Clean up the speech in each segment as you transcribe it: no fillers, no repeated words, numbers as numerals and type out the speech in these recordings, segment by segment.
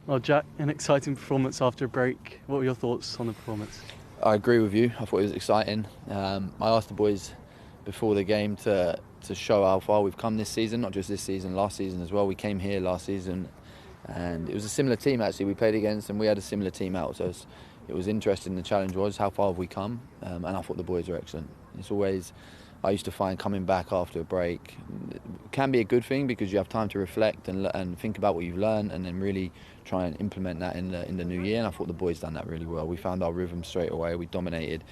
Well, Jack, an exciting performance after a break. What were your thoughts on the performance? I agree with you. I thought it was exciting. I asked the boys before the game to show how far we've come this season, not just this season, last season as well. We came here last season and it was a similar team actually we played against, and we had a similar team out. So it was interesting. The challenge was how far have we come, and I thought the boys were excellent. It's always, I used to find coming back after a break can be a good thing because you have time to reflect and think about what you've learned and then really try and implement that in the new year. And I thought the boys done that really well. We found our rhythm straight away. We dominated.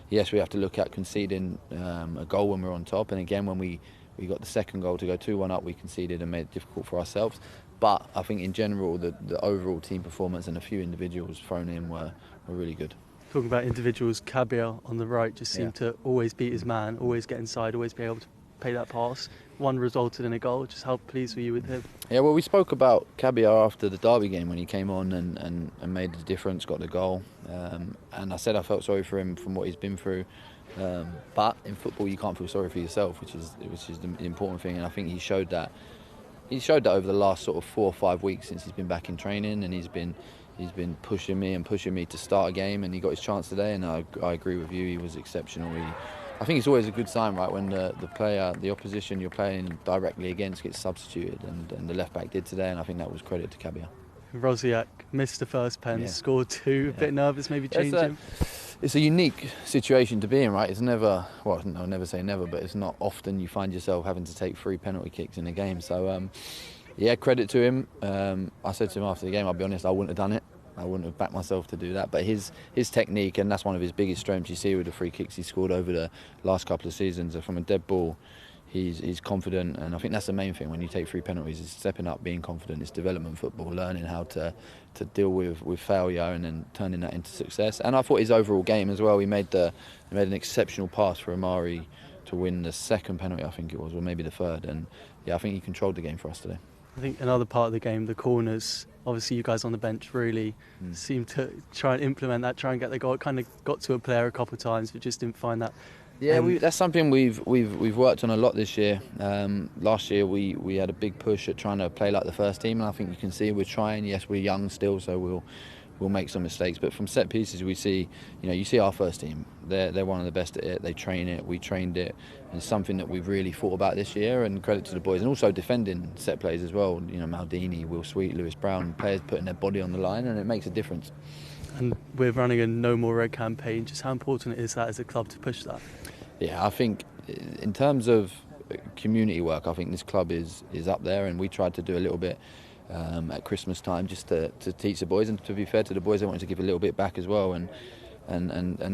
Yes, we have to look at conceding a goal when we're on top, and again when we got the second goal to go 2-1 up, we conceded and made it difficult for ourselves. But I think in general the overall team performance and a few individuals thrown in were really good. Talking about individuals, Cabia on the right just seemed to always beat his man, always get inside, always be able to pay that pass. One resulted in a goal. Just how pleased were you with him? Yeah, well, we spoke about Cabia after the Derby game when he came on and made the difference, got the goal. And I said I felt sorry for him from what he's been through. But in football, you can't feel sorry for yourself, which is the important thing. And I think he showed that. He showed that over the last sort of 4 or 5 weeks since he's been back in training, and he's been pushing me to start a game, and he got his chance today. And I agree with you, he was exceptional. I think it's always a good sign, right, when the opposition you're playing directly against gets substituted, and the left back did today, and I think that was credit to Cabia. Rosiak missed the first pen, scored two. A bit nervous, maybe change him. It's a unique situation to be in, right? It's never, well, I'll never say never, but it's not often you find yourself having to take 3 penalty kicks in a game. So, yeah, credit to him. I said to him after the game, I'll be honest, I wouldn't have done it. I wouldn't have backed myself to do that. But his technique, and that's one of his biggest strengths. You see with the free kicks he scored over the last couple of seasons. From a dead ball, he's confident, and I think that's the main thing when you take 3 penalties, is stepping up, being confident. It's development football, learning how to deal with failure and then turning that into success. And I thought his overall game as well, he made an exceptional pass for Amari to win the second penalty, I think it was, or maybe the third. And yeah, I think he controlled the game for us today. I think another part of the game, the corners, obviously you guys on the bench really seemed to try and implement that, try and get the goal. It kind of got to a player a couple of times, but just didn't find that. Yeah, that's something we've worked on a lot this year. Last year we had a big push at trying to play like the first team, and I think you can see we're trying. Yes, we're young still, so we'll make some mistakes. But from set pieces, we see, you see our first team. They're one of the best at it. They train it. We trained it. And it's something that we've really thought about this year. And credit to the boys, and also defending set plays as well. Maldini, Will Sweet, Lewis Brown, players putting their body on the line, and it makes a difference. And we're running a No More Red campaign. Just how important is that as a club to push that? Yeah, I think in terms of community work, I think this club is up there, and we tried to do a little bit at Christmas time just to teach the boys, and to be fair to the boys, they wanted to give a little bit back as well. And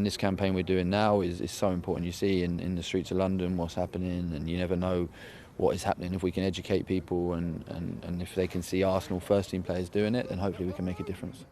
this campaign we're doing now is so important. You see in the streets of London what's happening, and you never know what is happening. If we can educate people and if they can see Arsenal first team players doing it, then hopefully we can make a difference.